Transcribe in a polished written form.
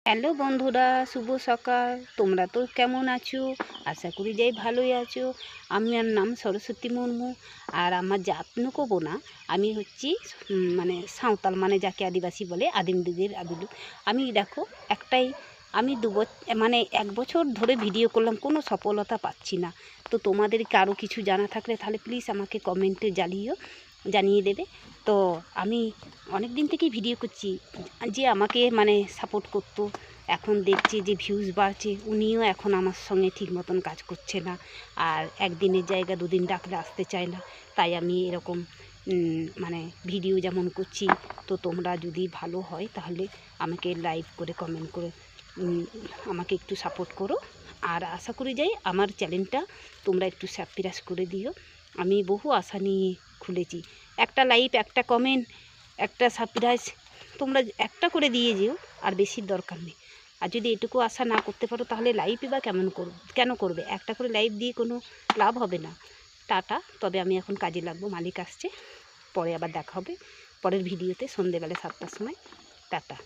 Hello বন্ধুরা, শুভ সকাল। তোমরা তো কেমন আছো? আশা করি যাই ভালোই আছো। আমার নাম সরস্বতী মুর্মু। আর আমার জাত নুকোবো না। আমি হচ্ছি মানে সাঁওতাল, মানে যাকে আদিবাসী বলে, আদিম দিদির আদিলু। আমি দেখো একটাই, আমি মানে 1 বছর ধরে ভিডিও করলাম, কোনো সফলতা পাচ্ছি না। তো তোমাদের কারো কিছু জানা থাকলে তাহলে প্লিজ আমাকে কমেন্টে জানিয়ে দেবে। তো আমি অনেক দিন থেকেই ভিডিও করছি, যে আমাকে মানে সাপোর্ট করতো, এখন দেখছি যে ভিউজ বাড়ছে, উনিও এখন আমার সঙ্গে ঠিক মতন কাজ করছে না। আর একদিনের জায়গা 2 দিন ডাকলে আসতে চায় না। তাই আমি এরকম মানে ভিডিও যেমন করছি। তো তোমরা যদি ভালো হয় তাহলে আমাকে লাইক করে কমেন্ট করে আমাকে একটু সাপোর্ট করো। আর আশা করি যাই আমার চ্যানেলটা তোমরা একটু সাবস্ক্রাইব করে দিও। আমি বহু আশা নিয়ে খুলেছি। একটা লাইক, একটা কমেন্ট, একটা সাবস্ক্রাইব তোমরা একটা করে দিয়ে যেও, আর বেশির দরকার নেই। আর যদি এটুকু আশা না করতে পারো তাহলে লাইভই বা কেন করবে? একটা করে লাইভ দিয়ে কোনো লাভ হবে না। টাটা। তবে আমি এখন কাজে লাগবো, মালিক আসছে। পরে আবার দেখা হবে পরের ভিডিওতে, সন্ধেবেলা 7টার সময়। টাটা।